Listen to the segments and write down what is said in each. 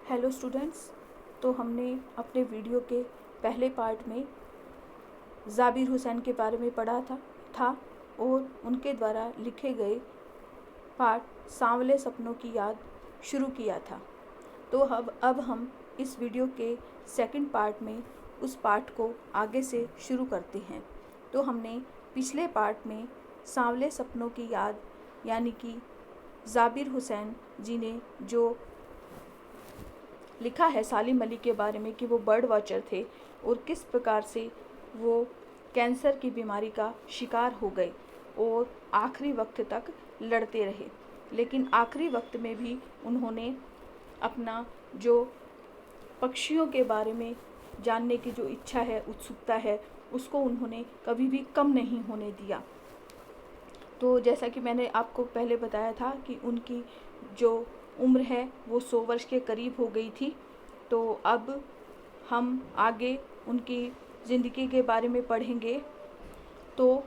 Hello students. तो हमने अपने वीडियो के पहले पार्ट में ज़ाबिर हुसैन के बारे में पढ़ा था और उनके द्वारा लिखे गए पाठ सांवले सपनों की याद शुरू किया था। तो अब हम इस वीडियो के सेकंड पार्ट में उस पाठ को आगे से शुरू करते हैं। तो हमने पिछले पार्ट में सांवले सपनों की याद यानी कि ज़ाबिर हुसैन जी ने जो लिखा है सालिम अली के बारे में कि वो बर्ड वॉचर थे और किस प्रकार से वो कैंसर की बीमारी का शिकार हो गए और आखिरी वक्त तक लड़ते रहे, लेकिन आखिरी वक्त में भी उन्होंने अपना जो पक्षियों के बारे में जानने की जो इच्छा है, उत्सुकता है, उसको उन्होंने कभी भी कम नहीं होने दिया। तो जैसा कि मैंने आपको पहले बताया था कि उनकी जो उम्र है वो 100 वर्ष के करीब हो गई थी। तो अब हम आगे उनकी ज़िंदगी के बारे में पढ़ेंगे। तो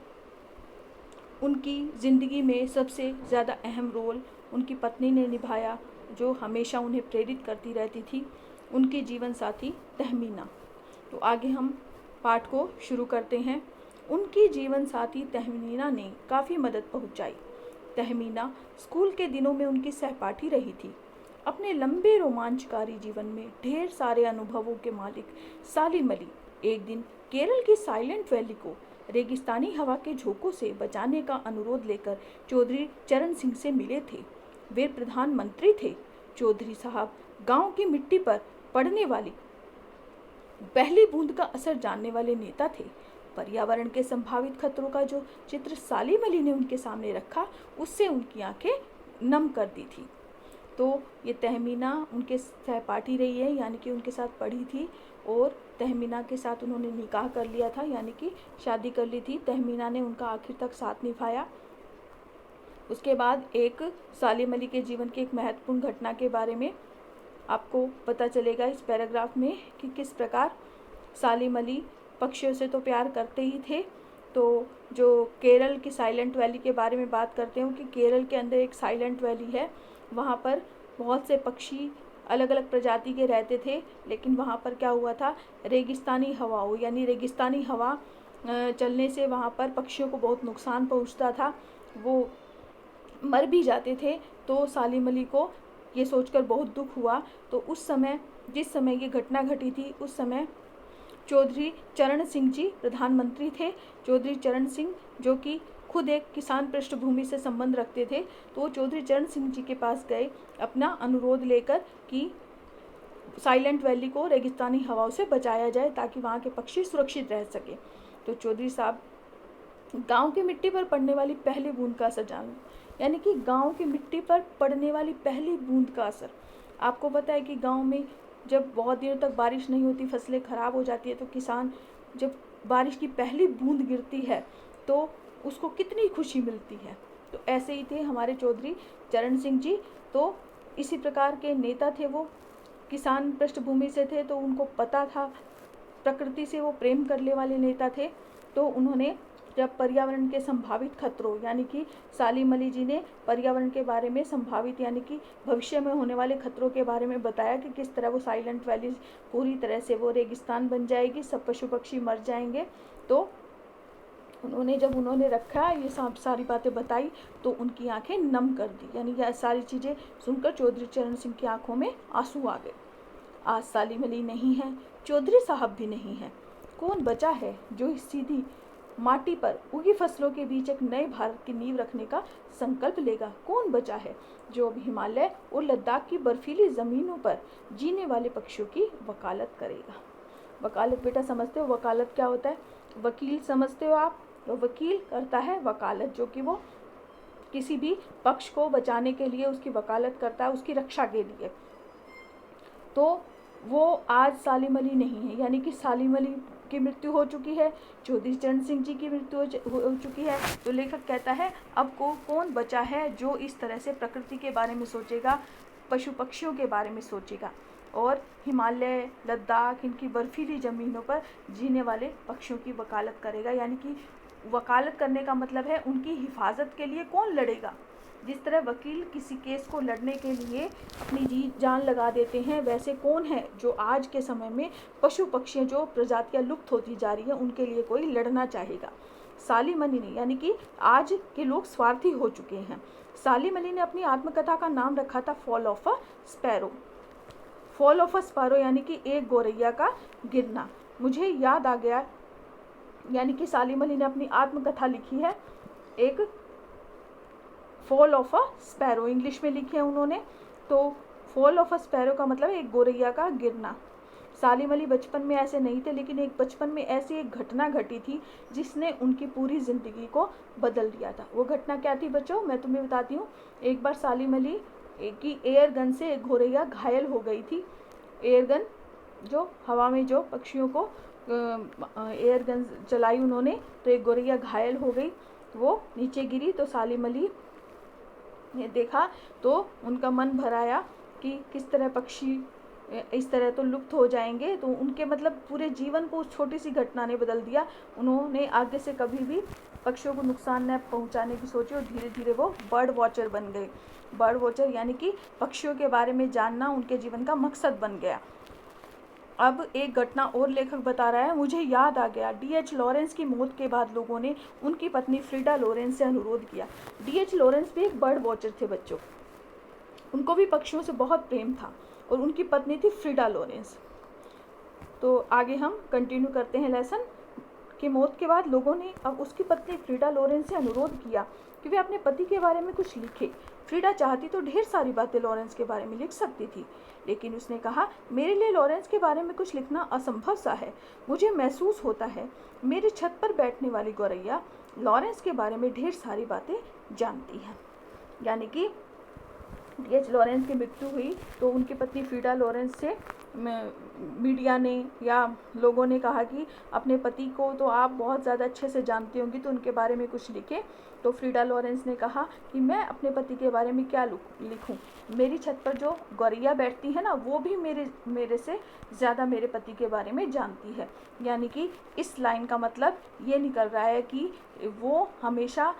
उनकी ज़िंदगी में सबसे ज़्यादा अहम रोल उनकी पत्नी ने निभाया, जो हमेशा उन्हें प्रेरित करती रहती थी, उनकी जीवन साथी तहमीना। तो आगे हम पाठ को शुरू करते हैं। उनकी जीवन साथी तहमीना ने काफ़ी मदद पहुंचाई। तहमीना स्कूल के दिनों में उनकी सहपाठी रही थी। अपने लंबे रोमांचकारी जीवन में ढेर सारे अनुभवों के मालिक सालिम अली एक दिन केरल की साइलेंट वैली को रेगिस्तानी हवा के झोंकों से बचाने का अनुरोध लेकर चौधरी चरण सिंह से मिले थे। वे प्रधानमंत्री थे। चौधरी साहब गांव की मिट्टी पर पड़ने वाली पहली बूंद का असर जानने वाले नेता थे। पर्यावरण के संभावित खतरों का जो चित्र सालिम अली ने उनके सामने रखा, उससे उनकी आंखें नम कर दी थी। तो ये तहमीना उनके सहपाठी रही है, यानी कि उनके साथ पढ़ी थी और तहमीना के साथ उन्होंने निकाह कर लिया था, यानी कि शादी कर ली थी। तहमीना ने उनका आखिर तक साथ निभाया। उसके बाद एक सालिम अली के जीवन की एक महत्वपूर्ण घटना के बारे में आपको पता चलेगा इस पैराग्राफ में कि किस प्रकार सालिम अली पक्षियों से तो प्यार करते ही थे। तो जो केरल की साइलेंट वैली के बारे में बात करते हूँ कि केरल के अंदर एक साइलेंट वैली है, वहाँ पर बहुत से पक्षी अलग अलग प्रजाति के रहते थे, लेकिन वहाँ पर क्या हुआ था, रेगिस्तानी हवाओं यानी रेगिस्तानी हवा चलने से वहाँ पर पक्षियों को बहुत नुकसान पहुँचता था, वो मर भी जाते थे। तो सालिम अली को ये सोचकर बहुत दुख हुआ। तो उस समय जिस समय ये घटना घटी थी, उस समय चौधरी चरण सिंह जी प्रधानमंत्री थे। चौधरी चरण सिंह जो कि खुद एक किसान पृष्ठभूमि से संबंध रखते थे, तो चौधरी चरण सिंह जी के पास गए अपना अनुरोध लेकर कि साइलेंट वैली को रेगिस्तानी हवाओं से बचाया जाए ताकि वहाँ के पक्षी सुरक्षित रह सके। तो चौधरी साहब गांव की मिट्टी पर पड़ने वाली पहली बूंद का असर जान, यानी कि गांव की मिट्टी पर पड़ने वाली पहली बूंद का असर। आपको पता है कि गांव में जब बहुत दिनों तक बारिश नहीं होती, फसलें खराब हो जाती है, तो किसान जब बारिश की पहली बूंद गिरती है तो उसको कितनी खुशी मिलती है। तो ऐसे ही थे हमारे चौधरी चरण सिंह जी। तो इसी प्रकार के नेता थे, वो किसान पृष्ठभूमि से थे, तो उनको पता था, प्रकृति से वो प्रेम करने वाले नेता थे। तो उन्होंने जब पर्यावरण के संभावित खतरों यानी कि सालिम अली जी ने पर्यावरण के बारे में संभावित यानी कि भविष्य में होने वाले खतरों के बारे में बताया कि किस तरह वो साइलेंट वैली पूरी तरह से वो रेगिस्तान बन जाएगी, सब पशु पक्षी मर जाएंगे। तो जब उन्होंने रखा ये सारी बातें बताई तो उनकी आंखें नम कर दी, यानी यह सारी चीज़ें सुनकर चौधरी चरण सिंह की आंखों में आंसू आ गए। आज सालिम अली नहीं है, चौधरी साहब भी नहीं है, कौन बचा है जो इस सीधी माटी पर उगी फसलों के बीच एक नए भारत की नींव रखने का संकल्प लेगा? कौन बचा है जो अब हिमालय और लद्दाख की बर्फीली ज़मीनों पर जीने वाले पक्षियों की वकालत करेगा? वकालत बेटा समझते हो वकालत क्या होता है? वकील समझते हो आप? तो वकील करता है वकालत, जो कि वो किसी भी पक्ष को बचाने के लिए उसकी वकालत करता है, उसकी रक्षा के लिए। तो वो आज सालिम अली नहीं है, यानी कि सालिम अली की मृत्यु हो चुकी है, चौधरी चरण सिंह जी की मृत्यु हो चुकी है। तो लेखक कहता है अब कौन बचा है जो इस तरह से प्रकृति के बारे में सोचेगा, पशु पक्षियों के बारे में सोचेगा और हिमालय, लद्दाख, इनकी बर्फीली ज़मीनों पर जीने वाले पक्षियों की वकालत करेगा। यानी कि वकालत करने का मतलब है उनकी हिफाजत के लिए कौन लड़ेगा? जिस तरह वकील किसी केस को लड़ने के लिए अपनी जी जान लगा देते हैं, वैसे कौन है जो आज के समय में पशु पक्षियाँ जो प्रजातियाँ लुप्त होती जा रही हैं उनके लिए कोई लड़ना चाहेगा? सालिम अली ने, यानी कि आज के लोग स्वार्थी हो चुके हैं। सालिम अली ने अपनी आत्मकथा का नाम रखा था fall of a sparrow. Fall of a sparrow यानी कि एक गौरैया का गिरना। मुझे याद आ गया, यानी कि सालिम अली ने अपनी आत्मकथा लिखी है एक fall of a sparrow, English में लिखी है उन्होंने। तो फॉल ऑफ अ स्पैरो का मतलब एक गौरैया का गिरना। सालिम अली बचपन में ऐसे नहीं थे, लेकिन एक बचपन में ऐसी एक घटना घटी थी जिसने उनकी पूरी ज़िंदगी को बदल दिया था। वो घटना क्या थी बच्चों, मैं तुम्हें बताती हूँ। एक बार सालिम अली की एयर गन से एक गौरैया घायल हो गई थी। एयर गन जो हवा में जो पक्षियों को एयर गन चलाई उन्होंने, तो एक गौरैया घायल हो गई, वो नीचे गिरी। तो सालिम अली ने देखा तो उनका मन भर आया कि किस तरह पक्षी इस तरह तो लुप्त हो जाएंगे। तो उनके मतलब पूरे जीवन को उस छोटी सी घटना ने बदल दिया। उन्होंने आगे से कभी भी पक्षियों को नुकसान न पहुंचाने की सोची और धीरे धीरे वो बर्ड वॉचर बन गए। बर्ड वॉचर यानी कि पक्षियों के बारे में जानना उनके जीवन का मकसद बन गया। अब एक घटना और लेखक बता रहा है, मुझे याद आ गया, D.H. लॉरेंस की मौत के बाद लोगों ने उनकी पत्नी फ्रीडा लॉरेंस से अनुरोध किया। D.H. लॉरेंस भी एक बर्ड वॉचर थे बच्चों, उनको भी पक्षियों से बहुत प्रेम था और उनकी पत्नी थी फ्रीडा लॉरेंस। तो आगे हम कंटिन्यू करते हैं लेसन। की मौत के बाद लोगों ने अब उसकी पत्नी फ्रीडा लॉरेंस से अनुरोध किया कि वे अपने पति के बारे में कुछ लिखे। फ्रीडा चाहती तो ढेर सारी बातें लॉरेंस के बारे में लिख सकती थी, लेकिन उसने कहा, मेरे लिए लॉरेंस के बारे में कुछ लिखना असंभव सा है। मुझे महसूस होता है मेरी छत पर बैठने वाली गौरैया लॉरेंस के बारे में ढेर सारी बातें जानती है। यानी कि D.H. लॉरेंस की मृत्यु हुई तो उनकी पत्नी फ्रीडा लॉरेंस से मीडिया ने या लोगों ने कहा कि अपने पति को तो आप बहुत ज़्यादा अच्छे से जानती होंगी, तो उनके बारे में कुछ लिखे। तो फ्रीडा लॉरेंस ने कहा कि मैं अपने पति के बारे में क्या लिखूं, मेरी छत पर जो गौरैया बैठती है ना, वो भी मेरे से ज़्यादा मेरे पति के बारे में जानती है। यानी कि इस लाइन का मतलब ये निकल रहा है कि वो हमेशा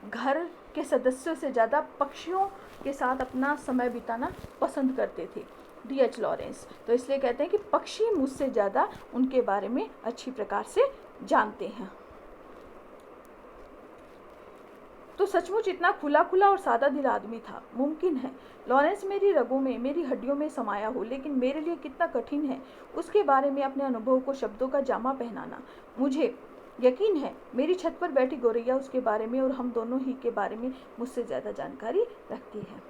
घर के सदस्यों से ज़्यादा पक्षियों के साथ अपना समय बिताना पसंद करते थे D.H. लॉरेंस। तो इसलिए कहते हैं कि पक्षी मुझसे ज़्यादा उनके बारे में अच्छी प्रकार से जानते हैं। तो सचमुच इतना खुला खुला और सादा दिल आदमी था। मुमकिन है लॉरेंस मेरी रगों में, मेरी हड्डियों में समाया हो, लेकिन मेरे लिए कितना कठिन है उसके बारे में अपने अनुभव को शब्दों का जामा पहनाना। मुझे यकीन है मेरी छत पर बैठी गौरैया उसके बारे में और हम दोनों ही के बारे में मुझसे ज़्यादा जानकारी रखती है।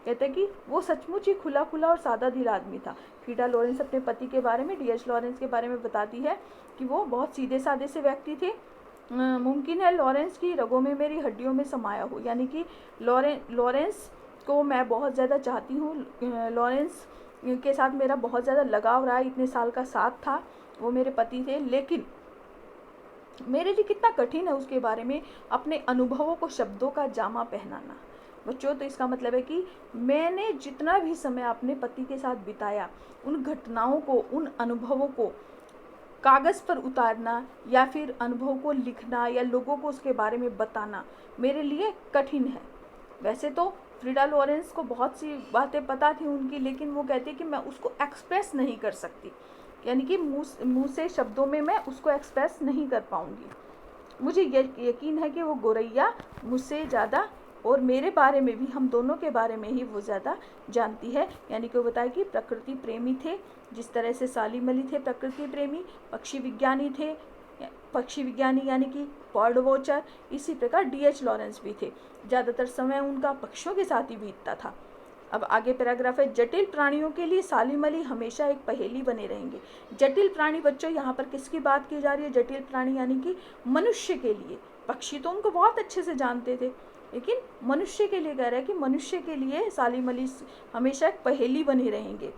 कहते हैं कि वो सचमुच ही खुला खुला और सादा दिल आदमी था। फ्रीडा लॉरेंस अपने पति के बारे में D.H. लॉरेंस के बारे में बताती है कि वो बहुत सीधे साधे से व्यक्ति थे। मुमकिन है लॉरेंस की रगों में, मेरी हड्डियों में समाया हो। यानी कि लॉरेंस को मैं बहुत ज़्यादा चाहती हूँ, लॉरेंस के साथ मेरा बहुत ज़्यादा लगाव रहा, इतने साल का साथ था, वो मेरे पति थे, लेकिन मेरे लिए कितना कठिन है उसके बारे में अपने अनुभवों को शब्दों का जामा पहनाना। बच्चों, तो इसका मतलब है कि मैंने जितना भी समय अपने पति के साथ बिताया, उन घटनाओं को, उन अनुभवों को कागज़ पर उतारना या फिर अनुभव को लिखना या लोगों को उसके बारे में बताना मेरे लिए कठिन है। वैसे तो फ्रीडा लॉरेंस को बहुत सी बातें पता थी उनकी, लेकिन वो कहती है कि मैं उसको एक्सप्रेस नहीं कर सकती, यानी कि मुँह से शब्दों में मैं उसको एक्सप्रेस नहीं कर पाऊँगी। मुझे यकीन है कि वो गौरैया मुझसे ज़्यादा और मेरे बारे में भी, हम दोनों के बारे में ही वो ज़्यादा जानती है। यानी कि वो बताया कि प्रकृति प्रेमी थे, जिस तरह से सालिम अली थे प्रकृति प्रेमी, पक्षी विज्ञानी थे, पक्षी विज्ञानी यानी कि बर्ड वॉचर, इसी प्रकार D.H. लॉरेंस भी थे। ज़्यादातर समय उनका पक्षियों के साथ ही बीतता था। अब आगे पैराग्राफ है, जटिल प्राणियों के लिए सालिम अली हमेशा एक पहेली बने रहेंगे। जटिल प्राणी बच्चों, यहाँ पर किसकी बात की जा रही है? जटिल प्राणी यानी कि मनुष्य के लिए। पक्षी तो उनको बहुत अच्छे से जानते थे, लेकिन मनुष्य के लिए कह रहा है कि मनुष्य के लिए सालिम अली हमेशा एक पहेली बने रहेंगे,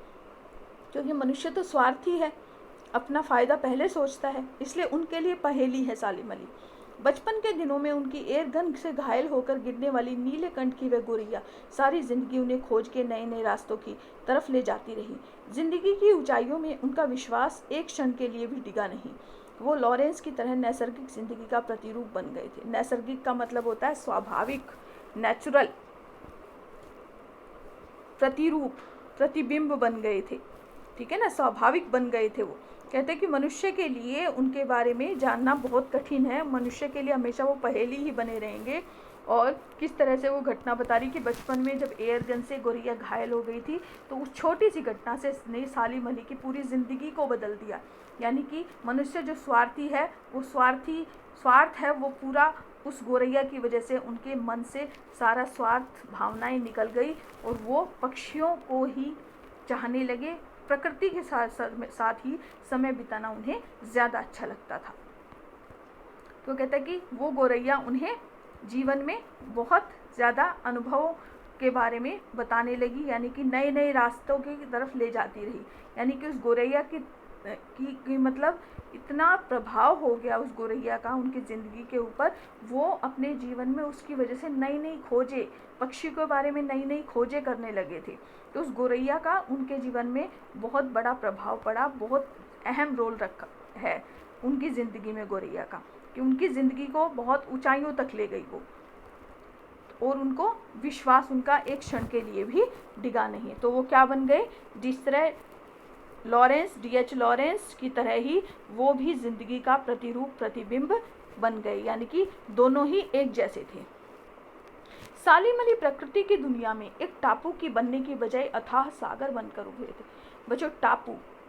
क्योंकि मनुष्य तो स्वार्थी है, अपना फ़ायदा पहले सोचता है, इसलिए उनके लिए पहेली है सालिम अली। बचपन के दिनों में उनकी एयर गन से घायल होकर गिरने वाली नीले कंठ की वह गौरैया सारी जिंदगी उन्हें खोज के नए नए रास्तों की तरफ ले जाती रही। जिंदगी की ऊंचाइयों में उनका विश्वास एक क्षण के लिए भी डिगा नहीं। वो लॉरेंस की तरह नैसर्गिक जिंदगी का प्रतिरूप बन गए थे। नैसर्गिक का मतलब होता है स्वाभाविक, नेचुरल। प्रतिरूप, प्रतिबिंब बन गए थे, ठीक है ना, स्वाभाविक बन गए थे वो। कहते हैं कि मनुष्य के लिए उनके बारे में जानना बहुत कठिन है, मनुष्य के लिए हमेशा वो पहेली ही बने रहेंगे। और किस तरह से वो घटना बता रही कि बचपन में जब एयर गन से गौरैया घायल हो गई थी, तो उस छोटी सी घटना से ने सालिम अली की पूरी ज़िंदगी को बदल दिया। यानी कि मनुष्य जो स्वार्थी है, वो स्वार्थ है वो पूरा उस गौरैया की वजह से उनके मन से सारा स्वार्थ भावनाएं निकल गई और वो पक्षियों को ही चाहने लगे। प्रकृति के साथ ही समय बिताना उन्हें ज़्यादा अच्छा लगता था। तो कहता है कि वो गौरैया उन्हें जीवन में बहुत ज़्यादा अनुभवों के बारे में बताने लगी, यानी कि नए नए रास्तों की तरफ ले जाती रही। यानी कि उस गौरैया की मतलब इतना प्रभाव हो गया उस गौरैया का उनकी ज़िंदगी के ऊपर, वो अपने जीवन में उसकी वजह से नई नई खोजें, पक्षी के बारे में नई नई खोजें करने लगे थे। तो उस गौरैया का उनके जीवन में बहुत बड़ा प्रभाव पड़ा, बहुत अहम रोल रखा है उनकी ज़िंदगी में गौरैया का, कि उनकी ज़िंदगी को बहुत ऊंचाइयों तक ले गई वो, और उनको विश्वास उनका एक क्षण के लिए भी डिगा नहीं। तो वो क्या बन गए, जिस तरह D.H. लॉरेंस की तरह ही वो भी ज़िंदगी का प्रतिरूप, प्रतिबिंब बन गए, यानी कि दोनों ही एक जैसे थे। सालिम अली प्रकृति की दुनिया में एक टापू की बनने की बजाय अथाह सागर बनकर उभरे थे। बच्चों,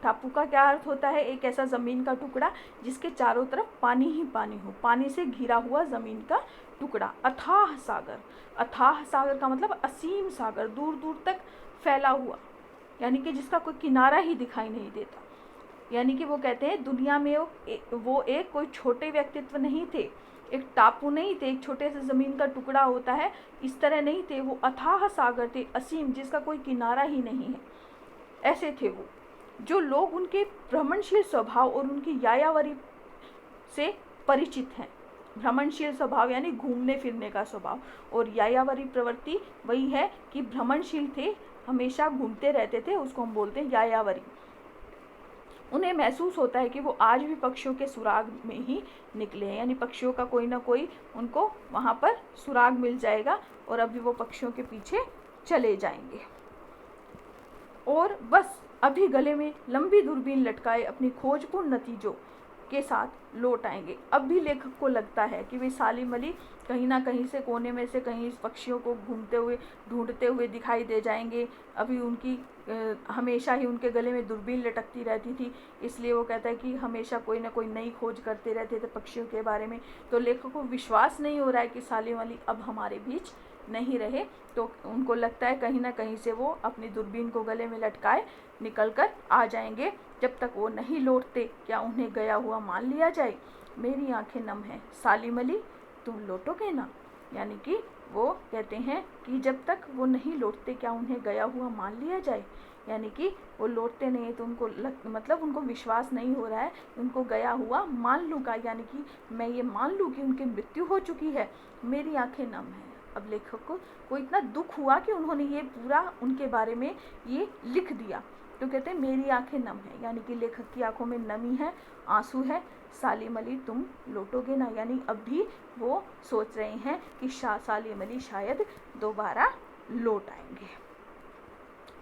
टापू का क्या अर्थ होता है, एक ऐसा ज़मीन का टुकड़ा जिसके चारों तरफ पानी ही पानी हो, पानी से घिरा हुआ ज़मीन का टुकड़ा। अथाह सागर का मतलब असीम सागर, दूर दूर तक फैला हुआ, यानी कि जिसका कोई किनारा ही दिखाई नहीं देता। यानी कि वो कहते हैं दुनिया में वो एक कोई छोटे व्यक्तित्व नहीं थे, एक टापू नहीं थे, एक छोटे से ज़मीन का टुकड़ा होता है इस तरह नहीं थे, वो अथाह सागर थे, असीम, जिसका कोई किनारा ही नहीं है। ऐसे थे वो। जो लोग उनके भ्रमणशील स्वभाव और उनकी यायावरी से परिचित हैं। भ्रमणशील स्वभाव यानी घूमने फिरने का स्वभाव, और यायावरी प्रवृत्ति वही है कि भ्रमणशील थे, हमेशा घूमते रहते थे, उसको हम बोलते हैं यायावरी। उन्हें महसूस होता है कि वो आज भी पक्षियों के सुराग में ही निकले हैं, यानी पक्षियों का कोई ना कोई उनको वहाँ पर सुराग मिल जाएगा और अभी वो पक्षियों के पीछे चले जाएंगे और बस अभी गले में लंबी दूरबीन लटकाए अपनी खोजपूर्ण नतीजों के साथ लौट आएंगे। अब भी लेखक को लगता है कि वे सालिम अली कहीं ना कहीं से कोने में से कहीं इस पक्षियों को घूमते हुए ढूंढते हुए दिखाई दे जाएंगे। अभी उनकी हमेशा ही उनके गले में दूरबीन लटकती रहती थी, इसलिए वो कहता है कि हमेशा कोई ना कोई नई खोज करते रहते थे पक्षियों के बारे में। तो लेखक को विश्वास नहीं हो रहा है कि सालिम अली अब हमारे बीच नहीं रहे, तो उनको लगता है कहीं ना कहीं से वो अपनी दूरबीन को गले में लटकाए निकल कर आ जाएंगे। जब तक वो नहीं लौटते क्या उन्हें गया हुआ मान लिया जाए? मेरी आंखें नम हैं, सालिम अली तुम लौटोगे ना? यानी कि वो कहते हैं कि जब तक वो नहीं लौटते क्या उन्हें गया हुआ मान लिया जाए, यानी कि वो लौटते नहीं तो उनको मतलब उनको विश्वास नहीं हो रहा है, उनको गया हुआ मान लूँगा, यानी कि मैं ये मान लूँ कि उनकी मृत्यु हो चुकी है। मेरी आंखें नम हैं। अब लेखक को इतना दुख हुआ कि उन्होंने ये पूरा उनके बारे में ये लिख दिया, तो कहते हैं मेरी आंखें नम हैं, यानी कि लेखक की आंखों में नमी है, आंसू है। सालिम अली तुम लौटोगे ना, यानी अब भी वो सोच रहे हैं कि सालिम अली शायद दोबारा लौट आएंगे।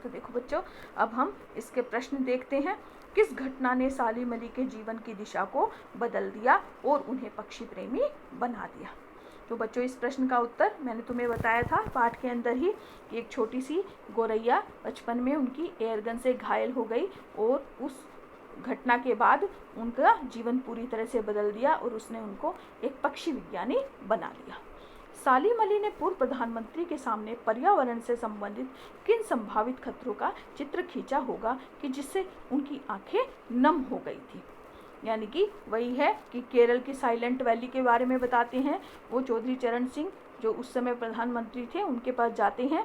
तो देखो बच्चों, अब हम इसके प्रश्न देखते हैं। किस घटना ने सालिम अली के जीवन की दिशा को बदल दिया और उन्हें पक्षी प्रेमी बना दिया? तो बच्चों, इस प्रश्न का उत्तर मैंने तुम्हें बताया था पाठ के अंदर ही कि एक छोटी सी गौरैया बचपन में उनकी एयरगन से घायल हो गई और उस घटना के बाद उनका जीवन पूरी तरह से बदल दिया और उसने उनको एक पक्षी विज्ञानी बना दिया। सालिम अली ने पूर्व प्रधानमंत्री के सामने पर्यावरण से संबंधित किन संभावित खतरों का चित्र खींचा होगा कि जिससे उनकी आंखें नम हो गई थी? यानी कि वही है कि केरल की साइलेंट वैली के बारे में बताते हैं। वो चौधरी चरण सिंह जो उस समय प्रधानमंत्री थे उनके पास जाते हैं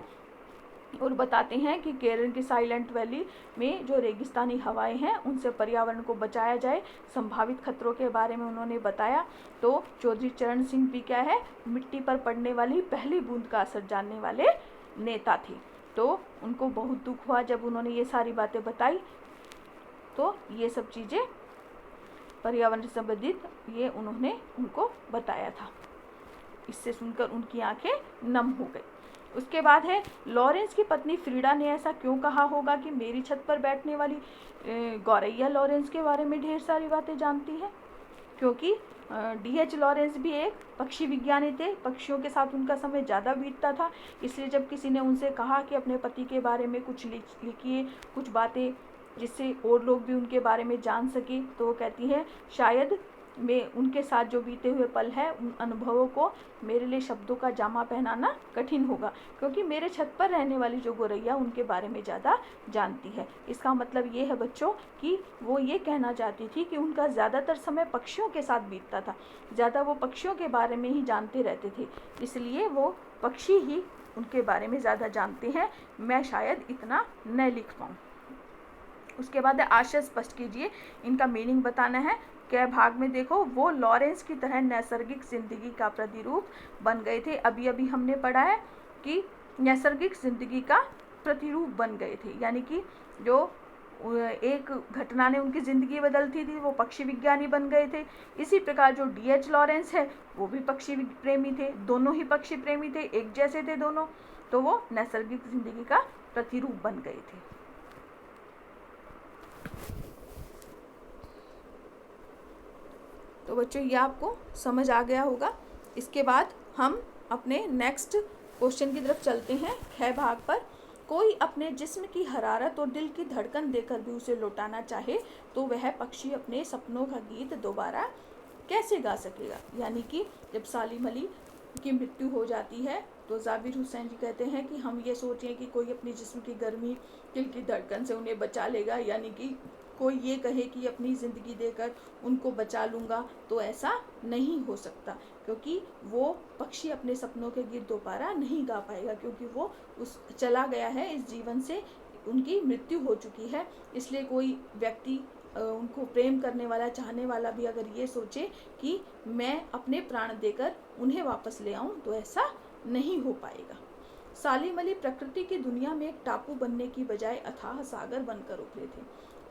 और बताते हैं कि केरल की साइलेंट वैली में जो रेगिस्तानी हवाएं हैं उनसे पर्यावरण को बचाया जाए। संभावित खतरों के बारे में उन्होंने बताया। तो चौधरी चरण सिंह भी क्या है, मिट्टी पर पड़ने वाली पहली बूंद का असर जानने वाले नेता थे। तो उनको बहुत दुख हुआ जब उन्होंने ये सारी बातें बताई। तो ये सब चीज़ें पर्यावरण से संबंधित ये उन्होंने उनको बताया था। इससे सुनकर उनकी आंखें नम हो गई। उसके बाद है लॉरेंस की पत्नी फ्रीडा ने ऐसा क्यों कहा होगा कि मेरी छत पर बैठने वाली गौरैया लॉरेंस के बारे में ढेर सारी बातें जानती है। क्योंकि D.H. लॉरेंस भी एक पक्षी विज्ञानी थे, पक्षियों के साथ उनका समय ज़्यादा बीतता था, इसलिए जब किसी ने उनसे कहा कि अपने पति के बारे में कुछ लिखिए, कुछ बातें जिससे और लोग भी उनके बारे में जान सके, तो वो कहती है शायद मैं उनके साथ जो बीते हुए पल है उन अनुभवों को मेरे लिए शब्दों का जामा पहनाना कठिन होगा, क्योंकि मेरे छत पर रहने वाली जो गौरैया उनके बारे में ज़्यादा जानती है। इसका मतलब ये है बच्चों कि वो ये कहना चाहती थी कि उनका ज़्यादातर समय पक्षियों के साथ बीतता था, ज़्यादा वो पक्षियों के बारे में ही जानते रहते थे, इसलिए वो पक्षी ही उनके बारे में ज़्यादा जानते हैं, मैं शायद इतना न लिख पाऊँ। उसके बाद आशय स्पष्ट कीजिए, इनका मीनिंग बताना है। क्या भाग में देखो, वो लॉरेंस की तरह नैसर्गिक जिंदगी का प्रतिरूप बन गए थे। अभी अभी हमने पढ़ा है कि नैसर्गिक जिंदगी का प्रतिरूप बन गए थे, यानी कि जो एक घटना ने उनकी ज़िंदगी बदलती थी वो पक्षी विज्ञानी बन गए थे। इसी प्रकार जो D.H. लॉरेंस है वो भी पक्षी प्रेमी थे, दोनों ही पक्षी प्रेमी थे, एक जैसे थे दोनों, तो वो नैसर्गिक जिंदगी का प्रतिरूप बन गए थे। तो बच्चों ये आपको समझ आ गया होगा। इसके बाद हम अपने नेक्स्ट क्वेश्चन की तरफ चलते हैं। ख भाग पर, कोई अपने जिस्म की हरारत और दिल की धड़कन देकर भी उसे लौटाना चाहे तो वह पक्षी अपने सपनों का गीत दोबारा कैसे गा सकेगा। यानी कि जब सालिम अली की मृत्यु हो जाती है तो जाबिर हुसैन जी कहते हैं कि हम ये सोचें कि कोई अपनी जिस्म की गर्मी दिल की धड़कन से उन्हें बचा लेगा, यानी कि कोई ये कहे कि अपनी ज़िंदगी देकर उनको बचा लूँगा, तो ऐसा नहीं हो सकता, क्योंकि वो पक्षी अपने सपनों के गीत दोबारा नहीं गा पाएगा, क्योंकि वो उस चला गया है, इस जीवन से उनकी मृत्यु हो चुकी है। इसलिए कोई व्यक्ति उनको प्रेम करने वाला, चाहने वाला भी अगर ये सोचे कि मैं अपने प्राण देकर उन्हें वापस ले आऊं, तो ऐसा नहीं हो पाएगा। सालिम अली प्रकृति की दुनिया में एक टापू बनने की बजाय अथाह सागर बनकर उभरे थे।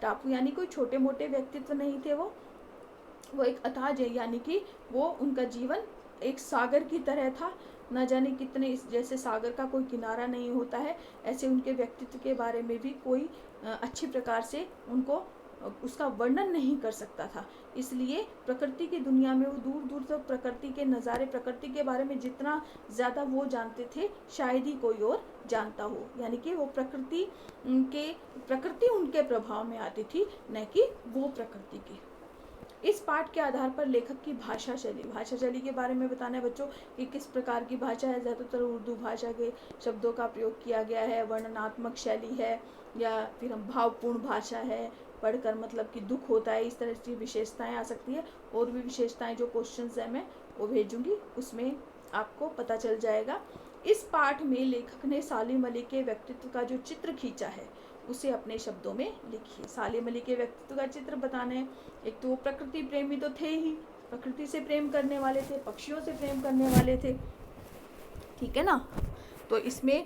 टापू यानी कोई छोटे मोटे व्यक्तित्व नहीं थे, वो एक अथाह, यानी कि वो उनका जीवन एक सागर की तरह था। न जाने कितने, जैसे सागर का कोई किनारा नहीं होता है, ऐसे उनके व्यक्तित्व के बारे में भी कोई अच्छी प्रकार से उनको उसका वर्णन नहीं कर सकता था। इसलिए प्रकृति की दुनिया में वो दूर दूर तक प्रकृति के नज़ारे, प्रकृति के बारे में जितना ज़्यादा वो जानते थे शायद ही कोई और जानता हो। यानी कि वो प्रकृति उनके प्रभाव में आती थी, न कि वो प्रकृति के। इस पाठ के आधार पर लेखक की भाषा शैली के बारे में बताना है बच्चों कि किस प्रकार की भाषा है। ज़्यादातर उर्दू भाषा के शब्दों का प्रयोग किया गया है, वर्णनात्मक शैली है, या फिर हम भावपूर्ण भाषा है, पढ़कर मतलब कि दुख होता है, इस तरह की विशेषताएं आ सकती है। और भी विशेषताएं जो क्वेश्चंस है मैं वो भेजूंगी, उसमें आपको पता चल जाएगा। इस पाठ में लेखक ने सालिम अली के व्यक्तित्व का जो चित्र खींचा है उसे अपने शब्दों में लिखिए। सालिम अली के व्यक्तित्व का चित्र बताना है। एक तो वो प्रकृति प्रेमी तो थे ही, प्रकृति से प्रेम करने वाले थे, पक्षियों से प्रेम करने वाले थे, ठीक है ना। तो इसमें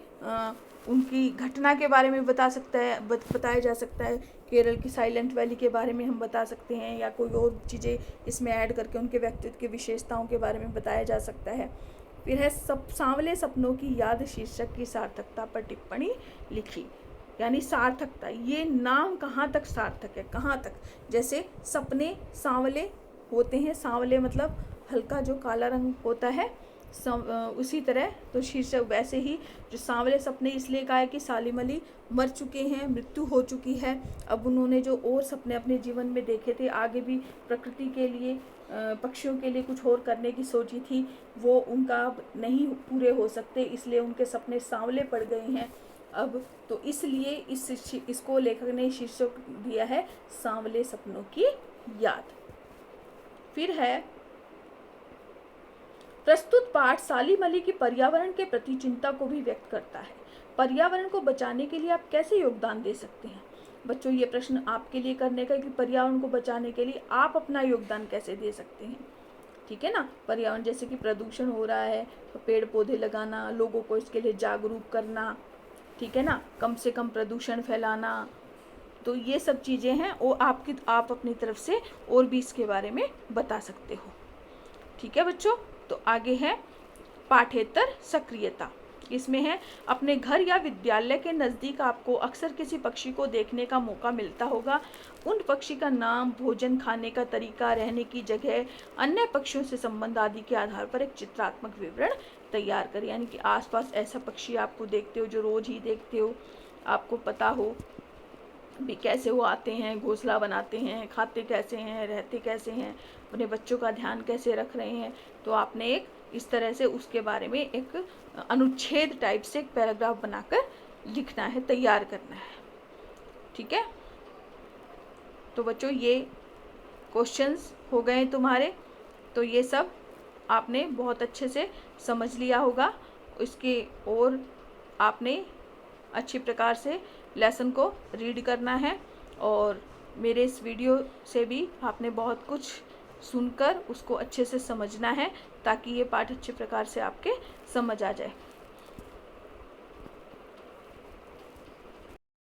उनकी घटना के बारे में बताया जा सकता है। केरल की साइलेंट वैली के बारे में हम बता सकते हैं, या कोई और चीज़ें इसमें ऐड करके उनके व्यक्तित्व की विशेषताओं के बारे में बताया जा सकता है। फिर है सांवले सपनों की याद शीर्षक की सार्थकता पर टिप्पणी लिखी। यानी सार्थकता, ये नाम कहाँ तक सार्थक है, कहाँ तक। जैसे सपने सांवले होते हैं, सांवले मतलब हल्का जो काला रंग होता है, उसी तरह तो शीर्षक वैसे ही जो सांवले सपने इसलिए कहा है कि सालिम अली मर चुके हैं, मृत्यु हो चुकी है। अब उन्होंने जो और सपने अपने जीवन में देखे थे, आगे भी प्रकृति के लिए, पक्षियों के लिए कुछ और करने की सोची थी, वो उनका अब नहीं पूरे हो सकते, इसलिए उनके सपने सांवले पड़ गए हैं अब। तो इसलिए इसको लेखक ने शीर्षक दिया है सांवले सपनों की याद। फिर है प्रस्तुत पाठ सालिम अली की पर्यावरण के प्रति चिंता को भी व्यक्त करता है। पर्यावरण को बचाने के लिए आप कैसे योगदान दे सकते हैं। बच्चों ये प्रश्न आपके लिए करने का कि पर्यावरण को बचाने के लिए आप अपना योगदान कैसे दे सकते हैं, ठीक है ना। पर्यावरण जैसे कि प्रदूषण हो रहा है तो पेड़ पौधे लगाना, लोगों को इसके लिए जागरूक करना, ठीक है ना, कम से कम प्रदूषण फैलाना, तो ये सब चीज़ें हैं वो आप अपनी तरफ से और भी इसके बारे में बता सकते हो, ठीक है बच्चों। तो आगे है पाठेतर सक्रियता। इसमें है, अपने घर या विद्यालय के नज़दीक आपको अक्सर किसी पक्षी को देखने का मौका मिलता होगा। उन पक्षी का नाम, भोजन खाने का तरीका, रहने की जगह, अन्य पक्षियों से संबंध आदि के आधार पर एक चित्रात्मक विवरण तैयार करें। यानी कि आसपास ऐसा पक्षी आपको देखते हो जो रोज़ ही देखते हो, आपको पता हो भी कैसे वो आते हैं, घोंसला बनाते हैं, खाते कैसे हैं, रहते कैसे हैं, अपने बच्चों का ध्यान कैसे रख रहे हैं, तो आपने एक इस तरह से उसके बारे में एक अनुच्छेद टाइप से एक पैराग्राफ बनाकर लिखना है, तैयार करना है। ठीक है, तो बच्चों ये क्वेश्चंस हो गए तुम्हारे। तो ये सब आपने बहुत अच्छे से समझ लिया होगा। इसके और आपने अच्छी प्रकार से लेसन को रीड करना है, और मेरे इस वीडियो से भी आपने बहुत कुछ सुनकर उसको अच्छे से समझना है, ताकि ये पाठ अच्छे प्रकार से आपके समझ आ जाए।